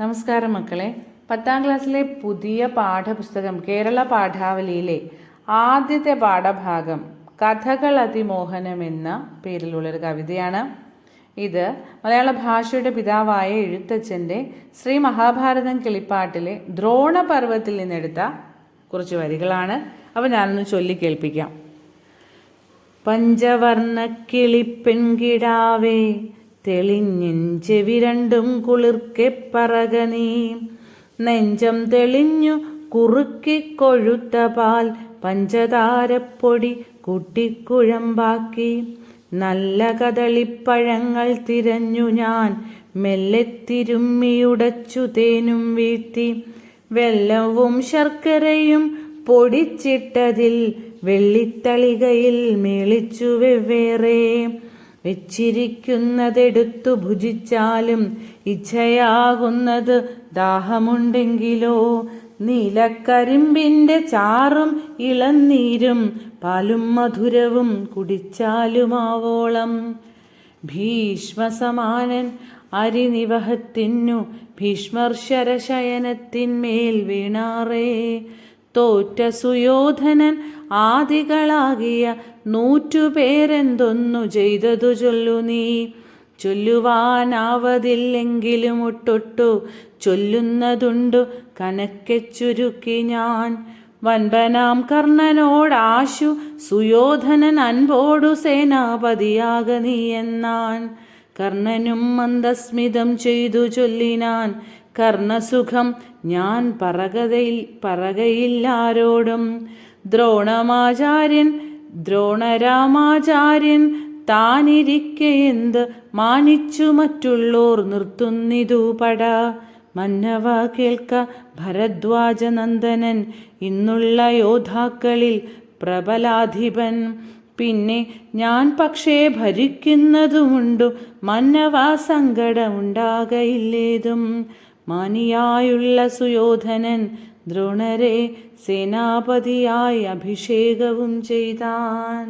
നമസ്കാരം മക്കളെ. 10ാം ക്ലാസ്സിലെ പുതിയ പാഠപുസ്തകം കേരള പാഠാവലിയിലെ ആദ്യത്തെ പാഠഭാഗം കഥകൾ അതിമോഹനം എന്ന പേരിലുള്ളൊരു കവിതയാണ്. ഇത് മലയാള ഭാഷയുടെ പിതാവായ എഴുത്തച്ഛൻ്റെ ശ്രീ മഹാഭാരതം കിളിപ്പാട്ടിലെ ദ്രോണപർവ്വത്തിൽ നിന്നെടുത്ത കുറച്ച് വരികളാണ്. അവ ഞാനൊന്ന് ചൊല്ലിക്കേൾപ്പിക്കാം. പഞ്ചവർണ്ണ കിളിപ്പെൺകിടാവേ, തെളിഞ്ഞിൻ ചെവി രണ്ടും കുളിർക്കെ പറക നീ. നെഞ്ചം തെളിഞ്ഞു കുറുക്കി കൊഴുത്ത പാൽ പഞ്ചതാരപ്പൊടി കൂട്ടിക്കുഴമ്പാക്കി. നല്ല കദളിപ്പഴങ്ങൾ തിരഞ്ഞു ഞാൻ മെല്ലെ തിരുമ്മിയുടച്ചു തേനും വീഴ്ത്തി. വെല്ലവും ശർക്കരയും പൊടിച്ചിട്ടതിൽ വെള്ളിത്തളികയിൽ മേളിച്ചു വെവ്വേറെ. വെച്ചിരിക്കുന്നതെടുത്തു ഭുജിച്ചാലും ഇച്ഛയാകുന്നത് ദാഹമുണ്ടെങ്കിലോ. നീലക്കരിമ്പിൻ്റെ ചാറും ഇളനീരും പാലും മധുരവും കുടിച്ചാലുമാവോളം. ഭീഷ്മസമാനൻ അരിനിവഹത്തിനു ഭീഷ്മർ ശരശയനത്തിന്മേൽ വീണാറേ. തോറ്റ സുയോധനൻ ആദികളാകിയ 100 പേരെന്തൊന്നു ചെയ്തതു ചൊല്ലു നീ. ചൊല്ലുവാനാവതില്ലെങ്കിലും ഒട്ടൊട്ടു ചൊല്ലുന്നതുണ്ടു കനക്കെ ചുരുക്കി ഞാൻ. വൻപനാം കർണനോടാശു സുയോധനൻ അൻപോടു സേനാപതിയാക നീ എന്നാൻ. കർണനും മന്ദസ്മിതം ചെയ്തു ചൊല്ലിനാൻ, കർണസുഖം ഞാൻ പറകയില്ലാരോടും. ദ്രോണരാമാചാര്യൻ താനിരിക്കെ എന്ത് മാനിച്ചു മറ്റുള്ളോർ നിർത്തുന്നിതു പട. മന്നവ കേൾക്ക ഭരദ്വാജനന്ദനൻ ഇന്നുള്ള യോദ്ധാക്കളിൽ പ്രബലാധിപൻ. പിന്നെ ഞാൻ പക്ഷേ ഭരിക്കുന്നതുമുണ്ടു മന്നവ സങ്കടമുണ്ടാകയില്ലേതും. മാനിയായുള്ള സുയോധനൻ ദ്രോണരെ സേനാപതിയായി അഭിഷേകവും ചെയ്താൻ.